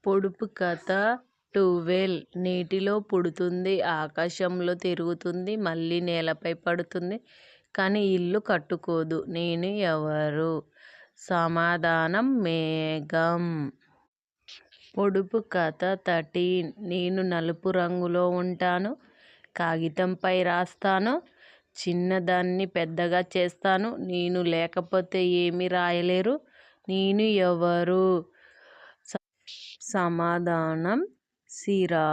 పొడుపు కథ 12 నీటిలో పుడుతుంది, ఆకాశంలో తిరుగుతుంది, మళ్ళీ నేలపై పడుతుంది. కానీ ఇల్లు కట్టుకోదు. నేను ఎవరు? సమాధానం మేఘం. పొడుపు కథ 13 నేను నలుపు రంగులో ఉంటాను. కాగితంపై రాస్తాను. చిన్నదాన్ని పెద్దగా చేస్తాను. నేను లేకపోతే ఏమీ రాయలేరు. నేను ఎవరు? సమాధానం సిరా.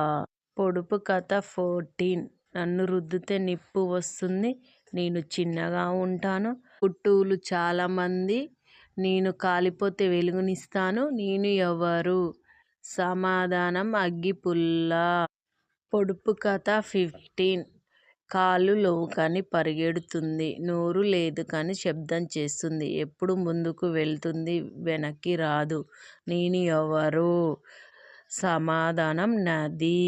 పొడుపు కథ 14 నన్ను రుద్దితే నిప్పు వస్తుంది. నేను చిన్నగా ఉంటాను. చుట్టూలు చాలా మంది. నేను కాలిపోతే వెలుగునిస్తాను. నేను ఎవరు? సమాధానం అగ్గిపుల్ల. పొడుపు కథ 15 కాళ్ళు లేవు కానీ పరిగెడుతుంది. నోరు లేదు కానీ శబ్దం చేస్తుంది. ఎప్పుడు ముందుకు వెళ్తుంది, వెనక్కి రాదు. నేను ఎవరు? సమాధానం నది.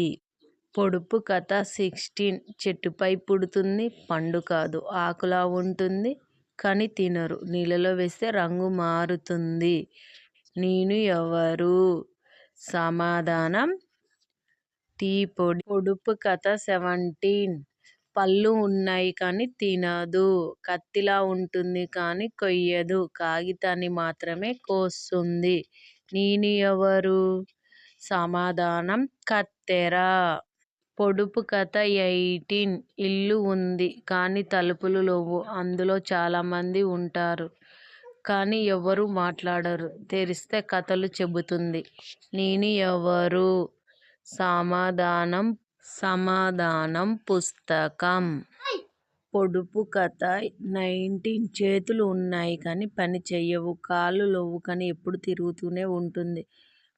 పొడుపు కథ 16 చెట్టుపై పుడుతుంది. పండు కాదు, ఆకులా ఉంటుంది. కానీ తినరు. నీళ్ళలో వేస్తే రంగు మారుతుంది. నేను ఎవరు? సమాధానం టీ పొడి. పొడుపు కథ 17 పళ్ళు ఉన్నాయి కానీ తినదు. కత్తిలా ఉంటుంది కానీ కొయ్యదు. కాగితాన్ని మాత్రమే కోస్తుంది. నేను ఎవరు? సమాధానం కత్తెర. పొడుపు కథ 18 ఇల్లు ఉంది కానీ తలుపులు లేవు. అందులో చాలా మంది ఉంటారు కానీ ఎవరు మాట్లాడరు. తెరిస్తే కథలు చెబుతుంది. నేను ఎవరు? సమాధానం పుస్తకం. పొడుపు కథ 19 చేతులు ఉన్నాయి కానీ పని చెయ్యవు. కాళ్ళు లేవు కానీ ఎప్పుడు తిరుగుతూనే ఉంటుంది.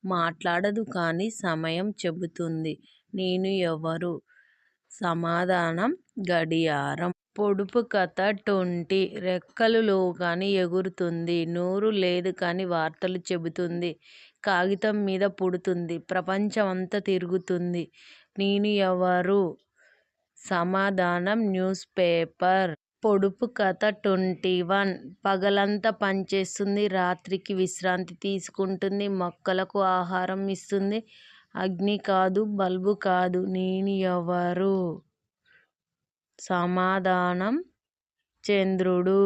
మాట్లాడదు కానీ సమయం చెబుతుంది. నేను ఎవరు? సమాధానం గడియారం. పొడుపు కథ 20 రెక్కలు లేవు కానీ ఎగురుతుంది. నోరు లేదు కానీ వార్తలు చెబుతుంది. కాగితం మీద పుడుతుంది. ప్రపంచం అంతా తిరుగుతుంది. నేను ఎవరు? సమాధానం న్యూస్ పేపర్. పొడుపు కథ 21 పగలంతా పనిచేస్తుంది. రాత్రికి విశ్రాంతి తీసుకుంటుంది. మొక్కలకు ఆహారం ఇస్తుంది. అగ్ని కాదు, బల్బు కాదు. నేను ఎవరు? సమాధానం చంద్రుడు.